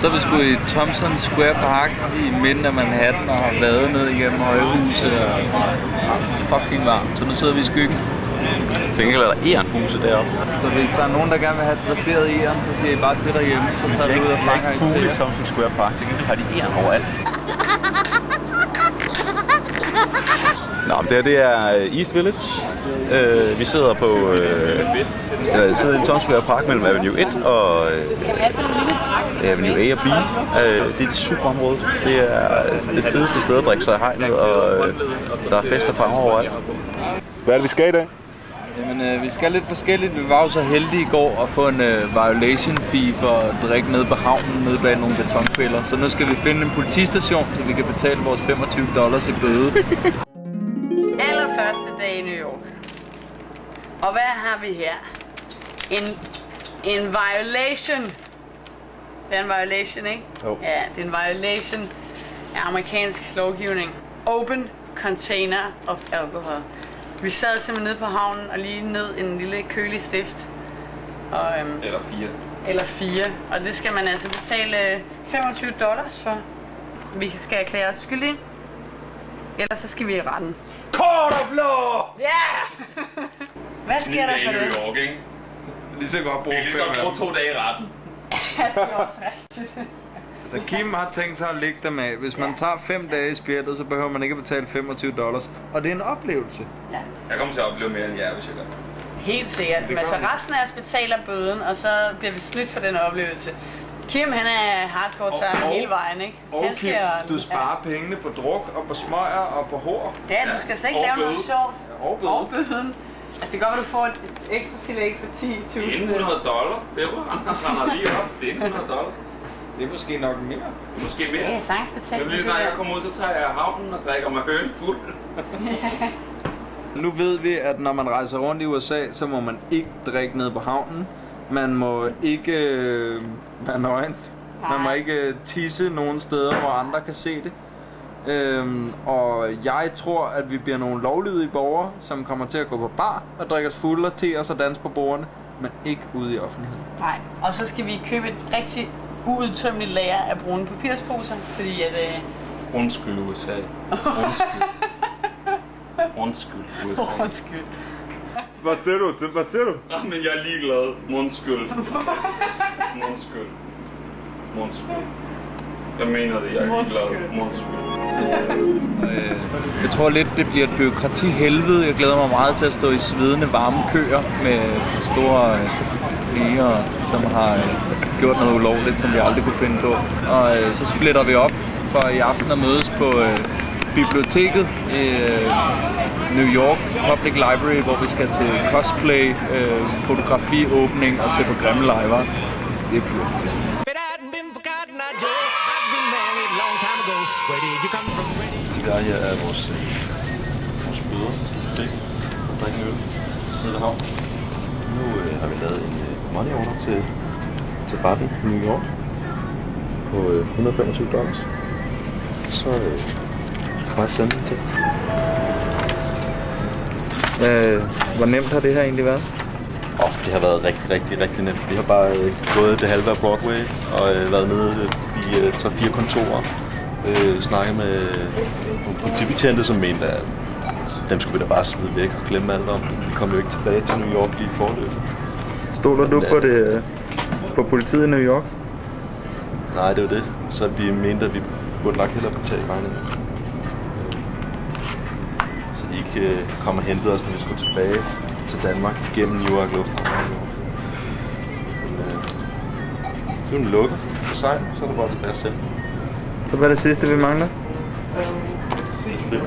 Så er vi sgu i Thompson Square Park i midten af Manhattan og har været ned igennem højhuset og fucking varmt. Så nu sidder vi i skyggen. Til gengæld er der ærenhuse deroppe. Så hvis der er nogen, der gerne vil have dresseret æren, så siger I bare til derhjemme. Så tager vi ud og fanger ikke fugle i Thompson Square Park. Til gengæld har de æren overalt. Nå, det er East Village. Vi sidder på sidder i Thompson Square Park mellem Avenue 1 og Avenue A og B. Det er det superområdet. Det er det fedeste sted at drikke sig i hegnet, og der er fest og farver overalt. Hvad er det, vi skal i dag? Jamen, vi skal lidt forskelligt. Vi var jo så heldige i går at få en violation fee for at drikke nede på havnen, nede bag nogle betonpiller. Så nu skal vi finde en politistation, så vi kan betale vores $25 i bøde. Allerførste dag i New York. Og hvad har vi her? En violation. Det er en violation, ikke? Jo. Ja, det er en violation af amerikansk lovgivning. Open container of alcohol. Vi sad simpelthen nede på havnen og lige ned en lille kølig stift. Og, Eller fire. Og det skal man altså betale $25 for. Vi skal erklære os skyldige. Ellers så skal vi i retten. Court of law! Ja! Yeah! Hvad sker der for det? New York, ikke? Lige så godt bruge Vi kan godt bruge 2 dage i retten. Ja, det er også rigtigt. Så Kim har tænkt sig at lægge dem af. Hvis man tager 5 dage i spjættet, så behøver man ikke at betale $25. Og det er en oplevelse. Ja. Jeg kommer til at opleve mere end jer, hvis jeg gør. Helt sikkert. Men så resten af os betaler bøden, og så bliver vi snydt for den oplevelse. Kim, han er hardcore sammen hele vejen, ikke? Og Han Kim, du sparer pengene på druk og på smøger og på hår. Ja, du skal slet ikke lave noget sjovt. Og bøden. Altså, det kan godt være, du får et ekstra tillæg for $10.000. $100. Han har lige op. Det er $100. Det er måske nok mere. Måske mere. Ja, sagtens betalt. Lige snart jeg kommer ud, så tager jeg havnen og drikker mig høn fuld. Nu ved vi, at når man rejser rundt i USA, så må man ikke drikke ned på havnen. Man må ikke være nøgen. Man må ikke tisse nogen steder, hvor andre kan se det. Og jeg tror, at vi bliver nogle lovlydige borgere, som kommer til at gå på bar og drikke os fulde og te os og danse på bordene, men ikke ude i offentligheden. Nej, og så skal vi købe et rigtig uudtømmeligt lager af brune papirsposer, fordi at... Undskyld USA. Undskyld. Undskyld USA. Undskyld. Hvad siger du? Men jeg er ligeglad. Undskyld. Undskyld. Undskyld. Jeg mener det, jeg er ligeglad. Undskyld. Jeg tror lidt, det bliver et bureaukrati-helvede. Jeg glæder mig meget til at stå i svedende varme køer med store krigere, som har gjort noget ulovligt, som vi aldrig kunne finde på. Og så splitter vi op for i aften at mødes på biblioteket i New York Public Library, hvor vi skal til cosplay, fotografiåbning og se på grimme liver. Det er pure fedt. De der her er vores bøder. Det er ikke øl nede ved havn. Nu har vi lavet en money order til retten i New York på $125. Så bare sende den til. Hvor nemt har det her egentlig været? Det har været rigtig nemt. Vi har bare gået det halve af Broadway og været nede i 3-4 kontorer. Snakket med nogle politibetjente, som mente, at dem skulle vi da bare smide væk og glemme alt om. Vi kom jo ikke tilbage til New York lige i forløbet. Stoler du på politiet i New York? Nej, det var det. Så vi mente, at vi burde nok hellere betale regningen. Så de ikke kom og hentede os, når vi skulle tilbage til Danmark gennem New York Lufthavn. Nu er den lukket for sig, så er det bare tilbage at sende. Så hvad er det sidste, vi mangler? Fri.